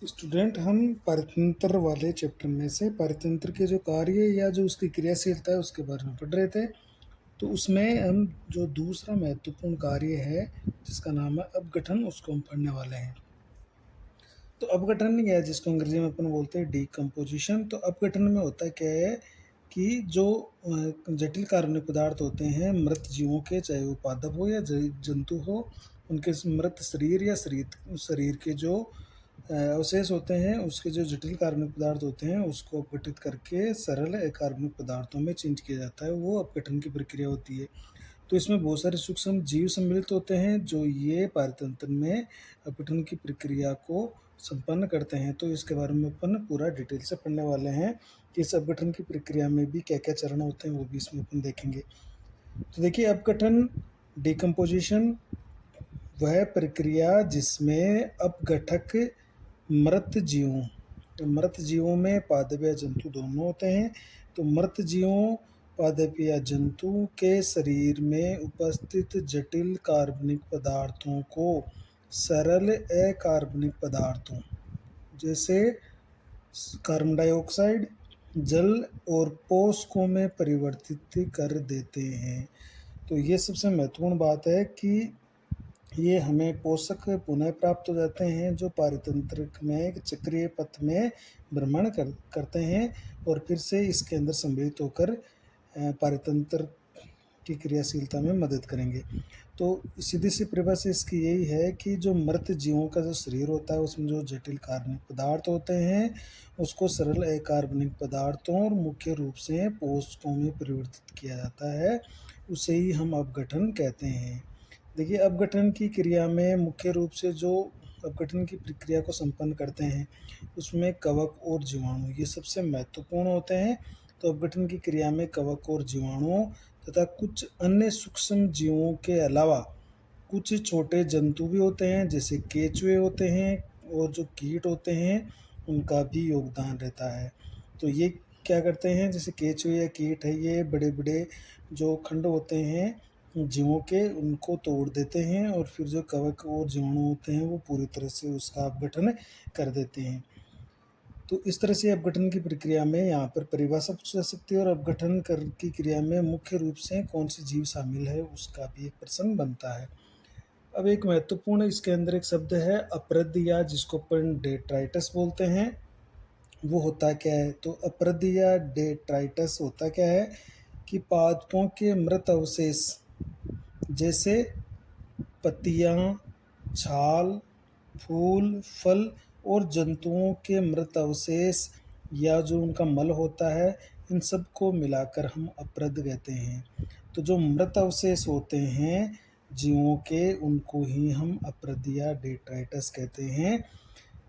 Student, हम पारतंत्र वाले chapter में से पारतंत्र के जो कार्य या जो उसकी क्रियाशीलता है उसके बारे में पढ़ रहे थे। तो उसमें हम जो दूसरा महत्वपूर्ण कार्य है जिसका नाम है अपघटन, उसको हम पढ़ने वाले हैं। तो अपघटन क्या है, जिसको अंग्रेजी में अपन बोलते हैं डीकम्पोजिशन। तो अपघटन में होता क्या है कि जो जटिल कार्बनिक पदार्थ होते हैं मृत जीवों के, चाहे वो पादप हो या जंतु हो, उनके मृत शरीर या शरीर के जो अवशेष होते हैं, उसके जो जटिल कार्बनिक पदार्थ होते हैं उसको अपघटित करके सरल अकार्बनिक पदार्थों में चेंज किया जाता है, वो अपघटन की प्रक्रिया होती है। तो इसमें बहुत सारे सूक्ष्म जीव सम्मिलित होते हैं जो ये पारतंत्र में अपघटन की प्रक्रिया को संपन्न करते हैं। तो इसके बारे में अपन पूरा डिटेल से पढ़ने वाले हैं कि इस अपघटन की प्रक्रिया में भी क्या क्या चरण होते हैं, वो भी इसमें अपन देखेंगे। तो देखिए, अपघटन डिकम्पोजिशन वह प्रक्रिया जिसमें अपघटक मृत जीवों में पादप या जंतु दोनों होते हैं। तो मृत जीवों, पादप या जंतु के शरीर में उपस्थित जटिल कार्बनिक पदार्थों को सरल अकार्बनिक पदार्थों जैसे कार्बन डाइऑक्साइड, जल और पोषकों में परिवर्तित कर देते हैं। तो ये सबसे महत्वपूर्ण बात है कि ये हमें पोषक पुनः प्राप्त हो जाते हैं जो पारतंत्र में एक चक्रीय पथ में भ्रमण करते हैं और फिर से इसके अंदर सम्मिलित होकर पारतंत्र की क्रियाशीलता में मदद करेंगे। तो सीधी सी परिभाषा इसकी यही है कि जो मृत जीवों का जो शरीर होता है उसमें जो जटिल कार्बनिक पदार्थ होते हैं उसको सरल अकार्बनिक पदार्थों और मुख्य रूप से पोषकों में परिवर्तित किया जाता है, उसे ही हम अपघटन कहते हैं। देखिए, अपघटन की क्रिया में मुख्य रूप से जो अपघटन की प्रक्रिया को संपन्न करते हैं उसमें कवक और जीवाणु ये सबसे महत्वपूर्ण होते हैं। तो अपघटन की क्रिया में कवक और जीवाणु तथा कुछ अन्य सूक्ष्म जीवों के अलावा कुछ छोटे जंतु भी होते हैं जैसे केंचुए होते हैं और जो कीट होते हैं उनका भी योगदान रहता है। तो ये क्या करते हैं, जैसे केंचुए या कीट है, ये बड़े बड़े जो खंड होते हैं जीवों के उनको तोड़ देते हैं और फिर जो कवक और जीवाणु होते हैं वो पूरी तरह से उसका अपघटन कर देते हैं। तो इस तरह से अपघटन की प्रक्रिया में यहाँ पर परिभाषा पूछी जा सकती है और अपघटन कर की क्रिया में मुख्य रूप से कौन सी जीव शामिल है उसका भी एक प्रश्न बनता है। अब एक महत्वपूर्ण इसके अंदर एक शब्द है अपरद, या जिसको अपन डेट्राइटस बोलते हैं। वो होता क्या है, तो अपरद या डेट्राइटस होता क्या है कि पादपों के मृत अवशेष जैसे पत्तियां, छाल, फूल, फल और जंतुओं के मृत अवशेष या जो उनका मल होता है, इन सब को मिलाकर हम अपरद कहते हैं। तो जो मृत अवशेष होते हैं जीवों के उनको ही हम अपरद या डेट्राइटस कहते हैं,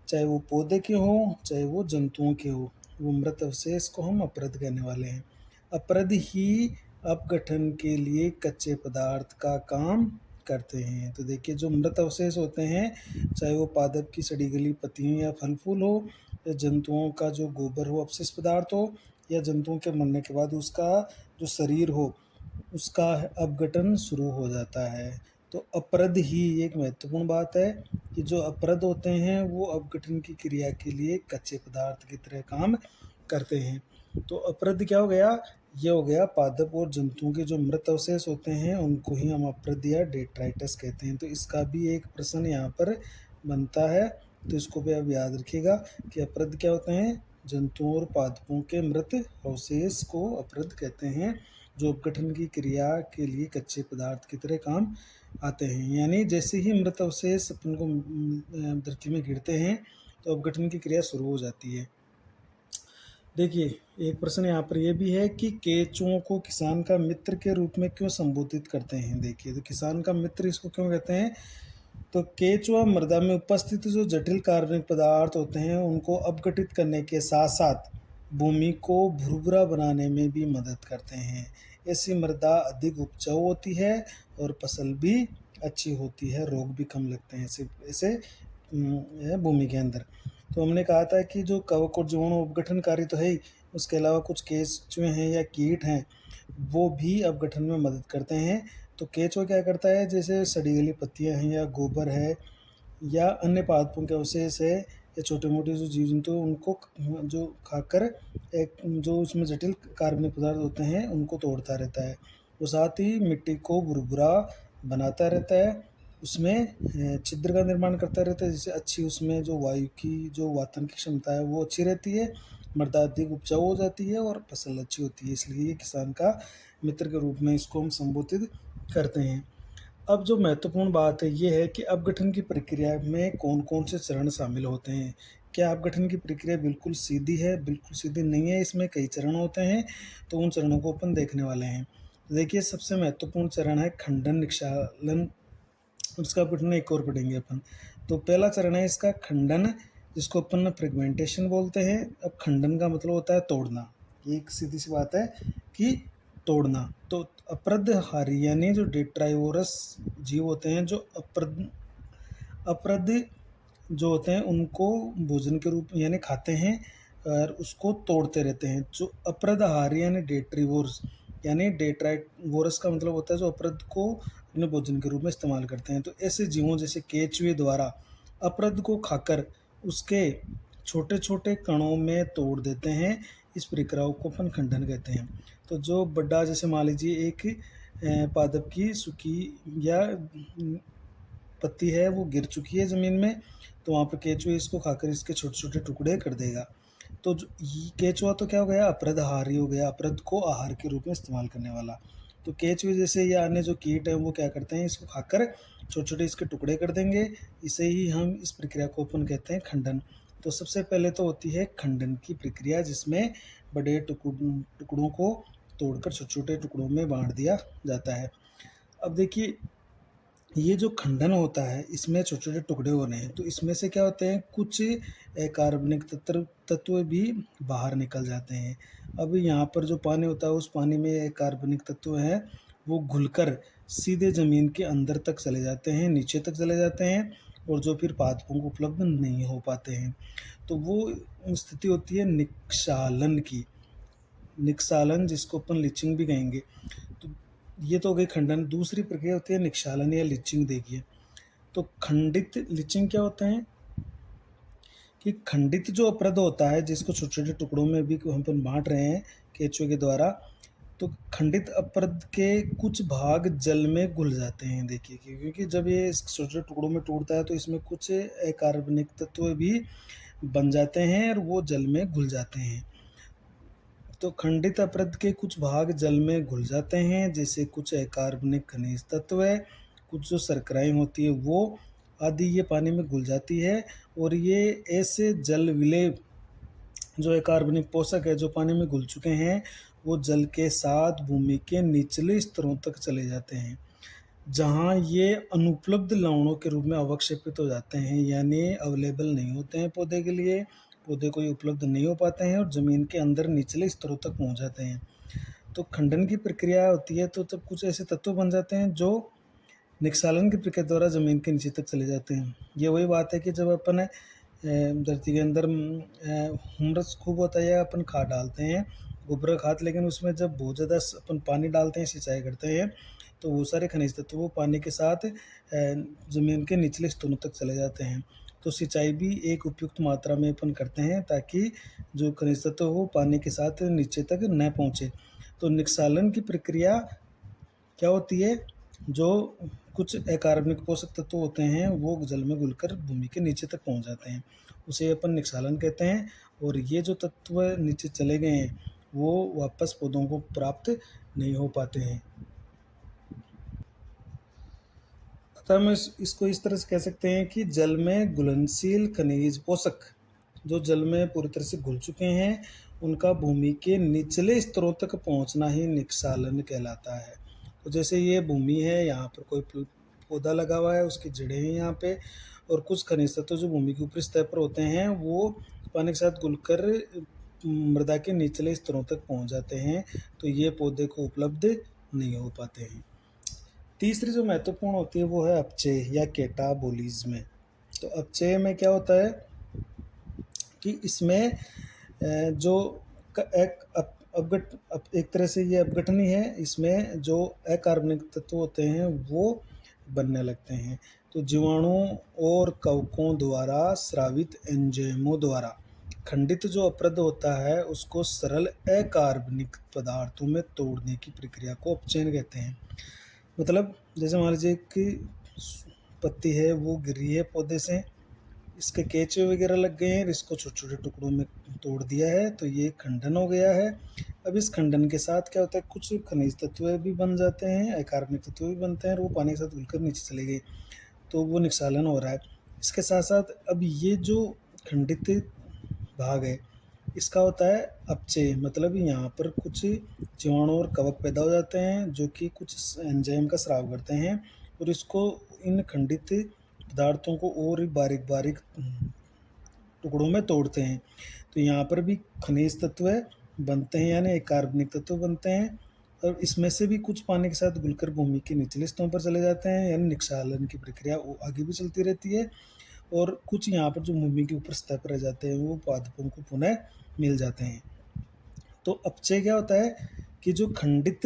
चाहे वो पौधे के हों चाहे वो जंतुओं के हो, वो मृत अवशेष को हम अपरद कहने वाले हैं। अपरद ही अपघटन के लिए कच्चे पदार्थ का काम करते हैं। तो देखिए, जो मृत अवशेष होते हैं, चाहे वो पादप की सड़ी गली पत्तियां या फल फूल हो, या जंतुओं का जो गोबर हो अपशिष्ट पदार्थ हो, या जंतुओं के मरने के बाद उसका जो शरीर हो उसका अपघटन शुरू हो जाता है। तो अपरद ही एक महत्वपूर्ण बात है कि जो अपरद होते हैं वो अपघटन की क्रिया के लिए कच्चे पदार्थ की तरह काम करते हैं। तो अपरद क्या हो गया, ये हो गया पादप और जंतुओं के जो मृत अवशेष होते हैं उनको ही हम अपरद या डेट्राइटस कहते हैं। तो इसका भी एक प्रश्न यहाँ पर बनता है, तो इसको भी आप याद रखिएगा कि अपरद क्या होते हैं, जंतुओं और पादपों के मृत अवशेष को अपरद कहते हैं जो अपघटन की क्रिया के लिए कच्चे पदार्थ की तरह काम आते हैं। यानी जैसे ही मृत अवशेष अपन को धरती में गिरते हैं तो अपघटन की क्रिया शुरू हो जाती है। देखिए, एक प्रश्न यहाँ पर यह भी है कि केंचुओं को किसान का मित्र के रूप में क्यों संबोधित करते हैं। देखिए, तो किसान का मित्र इसको क्यों कहते हैं, तो केंचुआ मृदा में उपस्थित जो जटिल कार्बनिक पदार्थ होते हैं उनको अपघटित करने के साथ साथ भूमि को भुरभुरा बनाने में भी मदद करते हैं। ऐसी मृदा अधिक उपजाऊ होती है और फसल भी अच्छी होती है, रोग भी कम लगते हैं ऐसे भूमि के अंदर। तो हमने कहा था कि जो कवक और जीवाणु अपघटनकारी तो है ही, उसके अलावा कुछ केंचुए हैं या कीट हैं वो भी अपघटन में मदद करते हैं। तो केंचुआ क्या करता है, जैसे सड़ी गली पत्तियां हैं या गोबर है या अन्य पादपों के अवशेष है, या छोटे मोटे जो जीव जंतु उनको जो खाकर एक जो उसमें जटिल कार्बनिक पदार्थ होते हैं उनको तोड़ता रहता है। वो साथ ही मिट्टी को भुरभुरा बनाता रहता है, उसमें छिद्र का निर्माण करता रहता है, जिससे अच्छी उसमें जो वायु की जो वातन की क्षमता है वो अच्छी रहती है, मृदा अधिक उपजाऊ हो जाती है और फसल अच्छी होती है। इसलिए ये किसान का मित्र के रूप में इसको हम संबोधित करते हैं। अब जो महत्वपूर्ण बात है ये है कि अपघटन की प्रक्रिया में कौन कौन से चरण शामिल होते हैं। क्या अपघटन की प्रक्रिया बिल्कुल सीधी है? बिल्कुल सीधी नहीं है, इसमें कई चरण होते हैं, तो उन चरणों को अपन देखने वाले हैं। देखिए, सबसे महत्वपूर्ण चरण है खंडन निक्षालन, उसका अपघटन एक और पढ़ेंगे अपन। तो पहला चरण है इसका खंडन, जिसको अपन फ्रेगमेंटेशन बोलते हैं। अब खंडन का मतलब होता है तोड़ना, ये एक सीधी सी बात है कि तोड़ना। तो अपृद्धहारी यानी जो डेट्राइवोरस जीव होते हैं, जो अपृद्ध जो होते हैं उनको भोजन के रूप यानी खाते हैं और उसको तोड़ते रहते हैं। जो अपृद्धहारी यानी डेट्रीवोर्स, यानी डेट्राइवोरस का मतलब होता है जो अपृद्ध को अपने भोजन के रूप में इस्तेमाल करते हैं। तो ऐसे जीवों जैसे केंचुए द्वारा अपृद्ध को खाकर उसके छोटे छोटे कणों में तोड़ देते हैं। इस प्रक्रिया को अपन खंडन कहते हैं। तो जो बड़ा, जैसे मान लीजिए एक पादप की सूखी या पत्ती है वो गिर चुकी है ज़मीन में, तो वहाँ पे केंचुआ इसको खाकर इसके छोटे छोटे टुकड़े कर देगा। तो केंचुआ तो क्या हो गया, अपृद्धहारी हो गया, अपृद्ध को आहार के रूप में इस्तेमाल करने वाला। तो केंचुए जैसे या अन्य जो कीट हैं वो क्या करते हैं, इसको खाकर छोटे छोटे इसके टुकड़े कर देंगे। इसे ही हम इस प्रक्रिया को अपन कहते हैं खंडन। तो सबसे पहले तो होती है खंडन की प्रक्रिया, जिसमें बड़े टुकड़ों को तोड़कर छोटे छोटे टुकड़ों में बांट दिया जाता है। अब देखिए, ये जो खंडन होता है इसमें छोटे छोटे टुकड़े हो रहे हैं, तो इसमें से क्या होते हैं, कुछ कार्बनिक तत्व भी बाहर निकल जाते हैं। अब यहाँ पर जो पानी होता है उस पानी में कार्बनिक तत्व हैं वो घुलकर सीधे ज़मीन के अंदर तक चले जाते हैं, नीचे तक चले जाते हैं, और जो फिर पादपों को उपलब्ध नहीं हो पाते हैं। तो वो स्थिति होती है निक्षालन की, निक्षालन जिसको अपन लीचिंग भी कहेंगे। तो ये तो हो गई खंडन। दूसरी प्रक्रिया होती है निक्षालन या लीचिंग। देखिए, तो खंडित लीचिंग क्या होता है कि खंडित जो अपृद्ध होता है जिसको छोटे छोटे टुकड़ों में भी हम अपन बांट रहे हैं केंचुए के द्वारा, तो खंडित अपृद्ध के कुछ भाग जल में घुल जाते हैं। देखिए, क्योंकि जब ये छोटे छोटे टुकड़ों में टूटता है तो इसमें कुछ अकार्बनिक तत्व भी बन जाते हैं और वो जल में घुल जाते हैं। तो खंडित अपृद्ध के कुछ भाग जल में घुल जाते हैं, जैसे कुछ अकार्बनिक खनिज तत्व है, कुछ जो शर्कराएं होती है वो आदि ये पानी में घुल जाती है। और ये ऐसे जल विलेय जो अकार्बनिक पोषक है जो पानी में घुल चुके हैं वो जल के साथ भूमि के निचले स्तरों तक चले जाते हैं, जहाँ ये अनुपलब्ध लवणों के रूप में अवक्षेपित हो जाते हैं, यानी अवेलेबल नहीं होते हैं पौधे के लिए, पौधे को ये उपलब्ध नहीं हो पाते हैं और ज़मीन के अंदर निचले स्तरों तक पहुँच जाते हैं। तो खंडन की प्रक्रिया होती है तो तब कुछ ऐसे तत्व बन जाते हैं जो निक्षालन की प्रक्रिया द्वारा ज़मीन के नीचे तक चले जाते हैं। ये वही बात है कि जब अपन धरती के अंदर हुमरस खूब होता है या अपन खाद डालते हैं, गोबर खाद, लेकिन उसमें जब बहुत ज़्यादा अपन पानी डालते हैं, सिंचाई करते हैं, तो वो सारे खनिज तत्व वो पानी के साथ ज़मीन के निचले स्तरों तक चले जाते हैं। तो सिंचाई भी एक उपयुक्त मात्रा में अपन करते हैं ताकि जो खनिज तत्व वो पानी के साथ नीचे तक न पहुँचे। तो निक्षालन की प्रक्रिया क्या होती है, जो कुछ अकार्बनिक पोषक तत्व होते हैं वो जल में घुलकर भूमि के नीचे तक पहुंच जाते हैं, उसे अपन निक्षालन कहते हैं। और ये जो तत्व नीचे चले गए हैं वो वापस पौधों को प्राप्त नहीं हो पाते हैं। अतः हम इसको इस तरह से कह सकते हैं कि जल में घुलनशील खनिज पोषक जो जल में पूरी तरह से घुल चुके हैं उनका भूमि के निचले स्तरों तक पहुंचना ही निक्षालन कहलाता है। तो जैसे ये भूमि है, यहाँ पर कोई पौधा लगा हुआ है, उसकी जड़ें हैं यहाँ पे, और कुछ खनिज तत्व जो भूमि के ऊपरी सतह पर होते हैं वो पानी के साथ घुलकर मृदा के निचले स्तरों तक पहुंच जाते हैं, तो ये पौधे को उपलब्ध नहीं हो पाते हैं। तीसरी जो महत्वपूर्ण होती है वो है अपचय या कैटाबोलिज्म। तो अपचय में क्या होता है कि इसमें जो एक तरह से ये अपघटनी है, इसमें जो अकार्बनिक तत्व होते हैं वो बनने लगते हैं। तो जीवाणुओं और कवकों द्वारा स्रावित एंजाइमों द्वारा खंडित जो अपरद होता है उसको सरल अकार्बनिक पदार्थों में तोड़ने की प्रक्रिया को अपचयन कहते हैं। मतलब जैसे मान लीजिए कि पत्ती है वो गिरी है पौधे से, इसके केंचुए वगैरह लग गए हैं, इसको छोटे छोटे टुकड़ों में तोड़ दिया है तो ये खंडन हो गया है। अब इस खंडन के साथ क्या होता है, कुछ खनिज तत्व भी बन जाते हैं, अकार्बनिक तत्व भी बनते हैं और वो पानी के साथ घुलकर नीचे चले गए, तो वो निक्षालन हो रहा है। इसके साथ साथ अब ये जो खंडित भाग है इसका होता है अपचय, मतलब यहाँ पर कुछ जीवाणु और कवक पैदा हो जाते हैं जो कि कुछ एंजाइम का स्राव करते हैं और इसको इन खंडित पदार्थों को और बारीक बारीक टुकड़ों में तोड़ते हैं। तो यहाँ पर भी खनिज तत्व बनते हैं यानी कार्बनिक तत्व बनते हैं और इसमें से भी कुछ पानी के साथ घुलकर भूमि के निचले स्तरों पर चले जाते हैं यानी निक्षालन की प्रक्रिया वो आगे भी चलती रहती है और कुछ यहाँ पर जो भूमि के ऊपर सतह पर रह जाते हैं वो पादपों को पुनः मिल जाते हैं। तो अपचय क्या होता है कि जो खंडित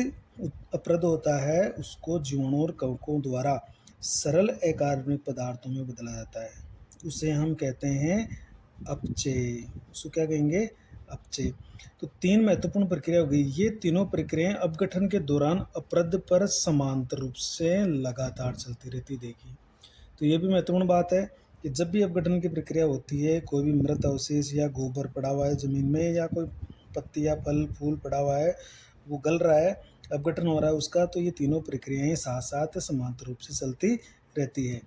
अपरद होता है उसको जीवाणुओं और कवकों द्वारा सरल अकार्बनिक पदार्थों में बदला जाता है, उसे हम कहते हैं अपचय। उसको क्या कहेंगे, अपचय। तो तीन महत्वपूर्ण प्रक्रिया हो गई, ये तीनों प्रक्रियाएं अपगठन के दौरान अपरद पर समांतर रूप से लगातार चलती रहती देखी। तो ये भी महत्वपूर्ण बात है कि जब भी अपगठन की प्रक्रिया होती है, कोई भी मृत अवशेष या गोबर पड़ा हुआ है ज़मीन में या कोई पत्ती या फल फूल पड़ा हुआ है वो गल रहा है, अपगठन हो रहा है उसका, तो ये तीनों प्रक्रियाएं साथ साथ समांतर रूप से चलती रहती है।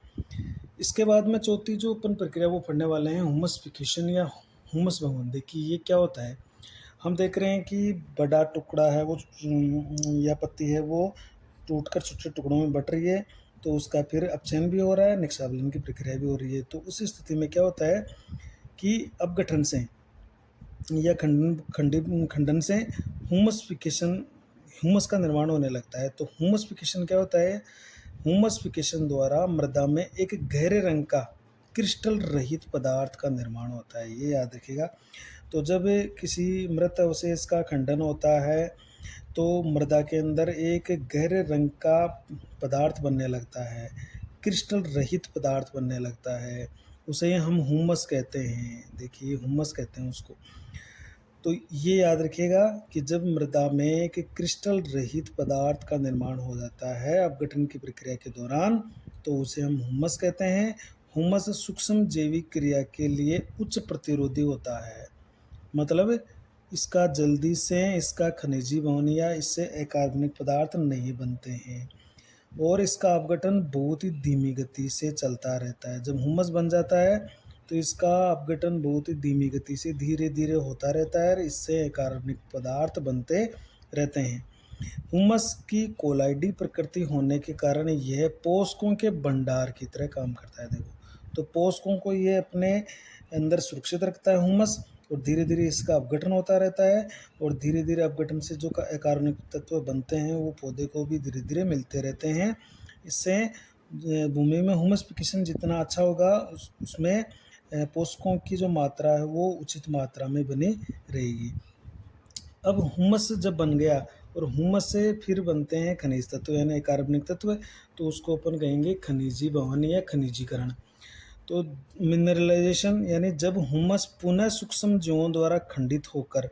इसके बाद में चौथी जो अपन प्रक्रिया वो पढ़ने वाले हैं ह्यूमसफिकेशन या ह्यूमस भवन। देखिए ये क्या होता है, हम देख रहे हैं कि बड़ा टुकड़ा है वो या पत्ती है वो टूटकर छोटे छोटे टुकड़ों में बट रही है, तो उसका फिर अपचयन भी हो रहा है, निक्षालन की प्रक्रिया भी हो रही है। तो उस स्थिति में क्या होता है कि अपगठन से या खंडन से ह्यूमसफिकेशन ह्यूमस का निर्माण होने लगता है। तो ह्यूमसफिकेशन क्या होता है, ह्यूमसफिकेशन द्वारा मृदा में एक गहरे रंग का क्रिस्टल रहित पदार्थ का निर्माण होता है, ये याद रखिएगा। तो जब किसी मृत अवशेष का खंडन होता है तो मृदा के अंदर एक गहरे रंग का पदार्थ बनने लगता है, क्रिस्टल रहित पदार्थ बनने लगता है, उसे हम ह्यूमस कहते हैं। देखिए ह्यूमस कहते हैं उसको। तो ये याद रखिएगा कि जब मृदा में एक क्रिस्टल रहित पदार्थ का निर्माण हो जाता है अपघटन की प्रक्रिया के दौरान तो उसे हम ह्यूमस कहते हैं। ह्यूमस सूक्ष्म जैविक क्रिया के लिए उच्च प्रतिरोधी होता है, मतलब इसका जल्दी से इसका खनिजी भवन या इससे अकार्बनिक पदार्थ नहीं बनते हैं और इसका अपघटन बहुत ही धीमी गति से चलता रहता है। जब ह्यूमस बन जाता है तो इसका अपघटन बहुत ही धीमी गति से धीरे धीरे होता रहता है और इससे अकार्बनिक पदार्थ बनते रहते हैं। ह्यूमस की कोलाइडी प्रकृति होने के कारण यह पोषकों के भंडार की तरह काम करता है। देखो तो पोषकों को ये अपने अंदर सुरक्षित रखता है ह्यूमस और धीरे धीरे इसका अपघटन होता रहता है और धीरे धीरे अपघटन से जो अकार्बनिक तत्व बनते हैं वो पौधे को भी धीरे धीरे मिलते रहते हैं। इससे भूमि में ह्यूमसफिकेशन जितना अच्छा होगा उसमें पोषकों की जो मात्रा है वो उचित मात्रा में बनी रहेगी। अब ह्यूमस जब बन गया और ह्यूमस से फिर बनते हैं खनिज तत्व यानी कार्बनिक तत्व, तो उसको अपन कहेंगे खनिजी भवन या खनिजीकरण। तो मिनरलाइजेशन यानी जब ह्यूमस पुनः सूक्ष्म जीवों द्वारा खंडित होकर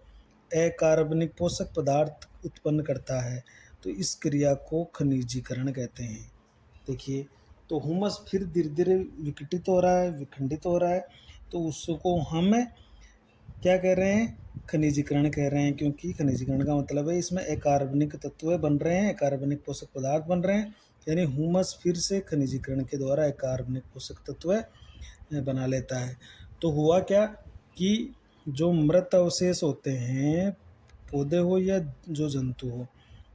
अकार्बनिक पोषक पदार्थ उत्पन्न करता है तो इस क्रिया को खनिजीकरण कहते हैं। देखिए तो ह्यूमस फिर धीरे धीरे विघटित हो रहा है, विखंडित हो रहा है, तो उसको हम क्या कह रहे हैं, खनिजीकरण कह रहे हैं, क्योंकि खनिजीकरण का मतलब है इसमें अकार्बनिक तत्व बन रहे हैं, अकार्बनिक पोषक पदार्थ बन रहे हैं, यानी ह्यूमस फिर से खनिजीकरण के द्वारा अकार्बनिक पोषक तत्व बना लेता है। तो हुआ क्या कि जो मृत अवशेष होते हैं पौधे हो या जो जंतु हो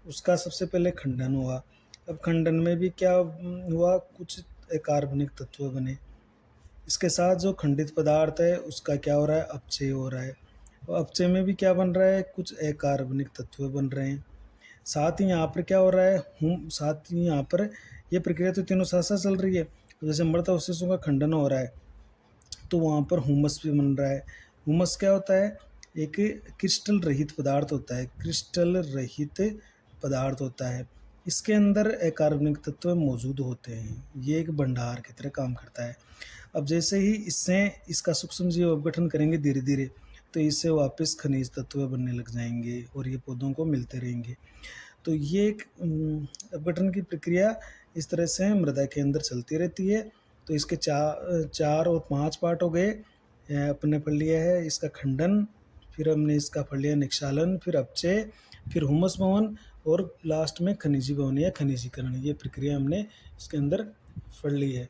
उसका सबसे पहले खंडन हुआ। अब खंडन में भी क्या हुआ, कुछ अकार्बनिक तत्व बने, इसके साथ जो खंडित पदार्थ है उसका क्या हो रहा है, अपचय हो रहा है और अपचय में भी क्या बन रहा है, कुछ अकार्बनिक तत्व बन रहे हैं। साथ ही यहाँ पर क्या हो रहा है, साथ ही यहाँ पर ये प्रक्रिया तो तीनों साथ साथ चल रही है। तो जैसे मृत अवशेषों का खंडन हो रहा है तो वहाँ पर ह्यूमस भी बन रहा है। ह्यूमस क्या होता है, एक क्रिस्टल रहित पदार्थ होता है, क्रिस्टल रहित पदार्थ होता है इसके अंदर अकार्बनिक तत्व मौजूद होते हैं। ये एक भंडार की तरह काम करता है। अब जैसे ही इससे इसका सूक्ष्म जीव अपघटन करेंगे धीरे धीरे, तो इससे वापस खनिज तत्व बनने लग जाएंगे और ये पौधों को मिलते रहेंगे। तो ये एक अपघटन की प्रक्रिया इस तरह से मृदा के अंदर चलती रहती है। तो इसके 4 और 5 पार्ट हो गए। अपने पढ़ लिया है इसका खंडन, फिर हमने इसका पढ़ लिया निक्षालन, फिर अपचय, फिर हुमस भवन और लास्ट में खनिजी भवन या खनिजीकरण। ये प्रक्रिया हमने इसके अंदर पढ़ ली है।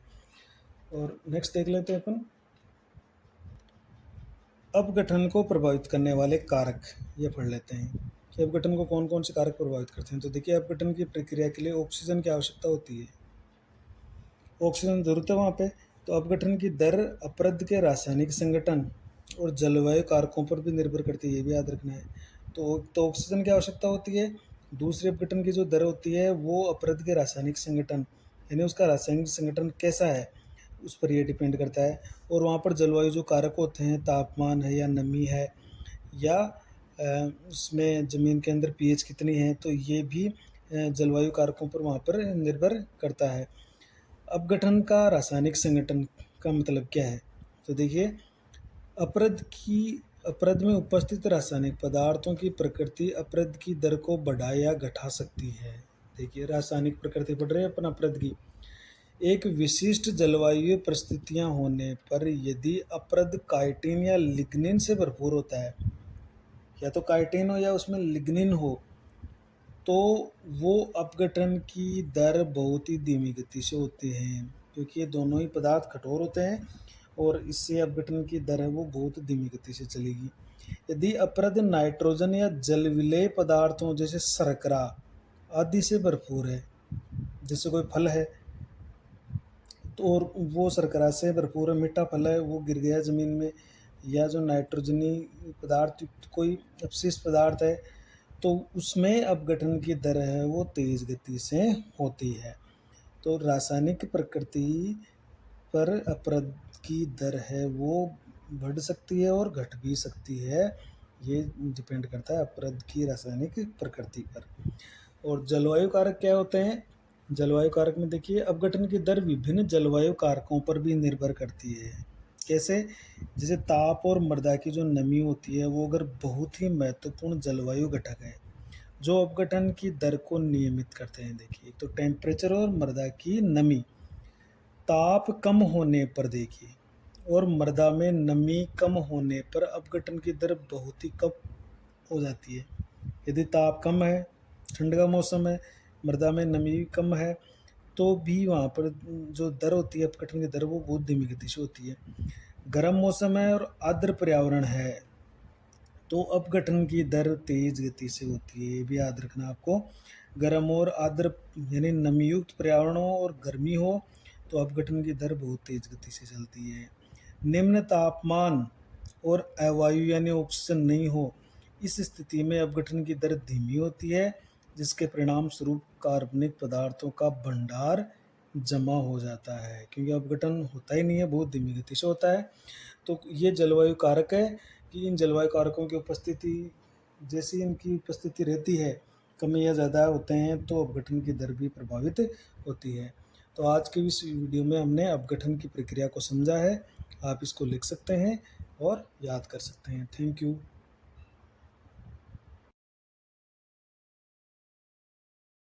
और नेक्स्ट देख लेते हैं अपन, अपघटन को प्रभावित करने वाले कारक ये पढ़ लेते हैं कि अपघटन को कौन कौन से कारक प्रभावित करते हैं। तो देखिए, अपघटन की प्रक्रिया के लिए ऑक्सीजन की आवश्यकता होती है, ऑक्सीजन जरूरत है वहाँ पे। तो अपघटन की दर अपरद के रासायनिक संगठन और जलवायु कारकों पर भी निर्भर करती है, ये भी याद रखना है। तो ऑक्सीजन की आवश्यकता होती है। दूसरी अपघटन की जो दर होती है वो अपरद के रासायनिक संगठन, यानी उसका रासायनिक संगठन कैसा है उस पर ये डिपेंड करता है। और वहाँ पर जलवायु जो कारक होते हैं, तापमान है या नमी है या उसमें ज़मीन के अंदर पीएच कितनी है, तो ये भी जलवायु कारकों पर वहाँ पर निर्भर करता है। अपघटन का रासायनिक संगठन का मतलब क्या है? तो देखिए, अपरद में उपस्थित रासायनिक पदार्थों की प्रकृति अपरद की दर को बढ़ा या घटा सकती है। देखिए, रासायनिक प्रकृति बढ़ रही है अपन अपरद की। एक विशिष्ट जलवायु परिस्थितियां होने पर यदि अपरद काइटिन या लिग्निन से भरपूर होता है, या तो काइटिन हो या उसमें लिग्निन हो, तो वो अपघटन की दर बहुत ही धीमी गति से होती है, क्योंकि ये दोनों ही पदार्थ कठोर होते हैं और इससे अपघटन की दर है वो बहुत धीमी गति से चलेगी। यदि अपरद नाइट्रोजन या जल विलेय पदार्थों जैसे शर्करा आदि से भरपूर है, जैसे कोई फल है तो और वो शर्करा से भरपूर है, मीठा फल है, वो गिर गया ज़मीन में, या जो नाइट्रोजनी पदार्थ युक्त कोई अपशिष्ट पदार्थ है, तो उसमें अपघटन की दर है वो तेज़ गति से होती है। तो रासायनिक प्रकृति पर अपरद की दर है वो बढ़ सकती है और घट भी सकती है, ये डिपेंड करता है अपरद की रासायनिक प्रकृति पर। और जलवायु कारक क्या होते हैं? जलवायु कारक में देखिए, अपघटन की दर विभिन्न जलवायु कारकों पर भी निर्भर करती है। कैसे? जैसे ताप और मृदा की जो नमी होती है वो अगर बहुत ही महत्वपूर्ण जलवायु घटक है जो अपघटन की दर को नियमित करते हैं। देखिए, तो टेम्परेचर और मृदा की नमी, ताप कम होने पर देखिए और मृदा में नमी कम होने पर अपघटन की दर बहुत ही कम हो जाती है। यदि ताप कम है, ठंड का मौसम है, मृदा में नमी भी कम है, तो भी वहाँ पर जो दर होती है अपघटन की दर वो बहुत धीमी गति से होती है। गर्म मौसम है और आर्द्र पर्यावरण है, तो अपघटन की दर तेज गति से होती है, ये भी याद रखना आपको। गर्म और आर्द्र यानी नमीयुक्त पर्यावरण हो और गर्मी हो तो अपघटन की दर बहुत तेज गति से चलती है। निम्न तापमान और अवायु यानी ऑक्सीजन नहीं हो, इस स्थिति में अपघटन की दर धीमी होती है, जिसके परिणाम स्वरूप कार्बनिक पदार्थों का भंडार जमा हो जाता है, क्योंकि अपघटन होता ही नहीं है, बहुत धीमी गति से होता है। तो ये जलवायु कारक है कि इन जलवायु कारकों की उपस्थिति, जैसी इनकी उपस्थिति रहती है, कम या ज़्यादा होते हैं, तो अपघटन की दर भी प्रभावित होती है। तो आज की इस वीडियो में हमने अपघटन की प्रक्रिया को समझा है। आप इसको लिख सकते हैं और याद कर सकते हैं। Thank you.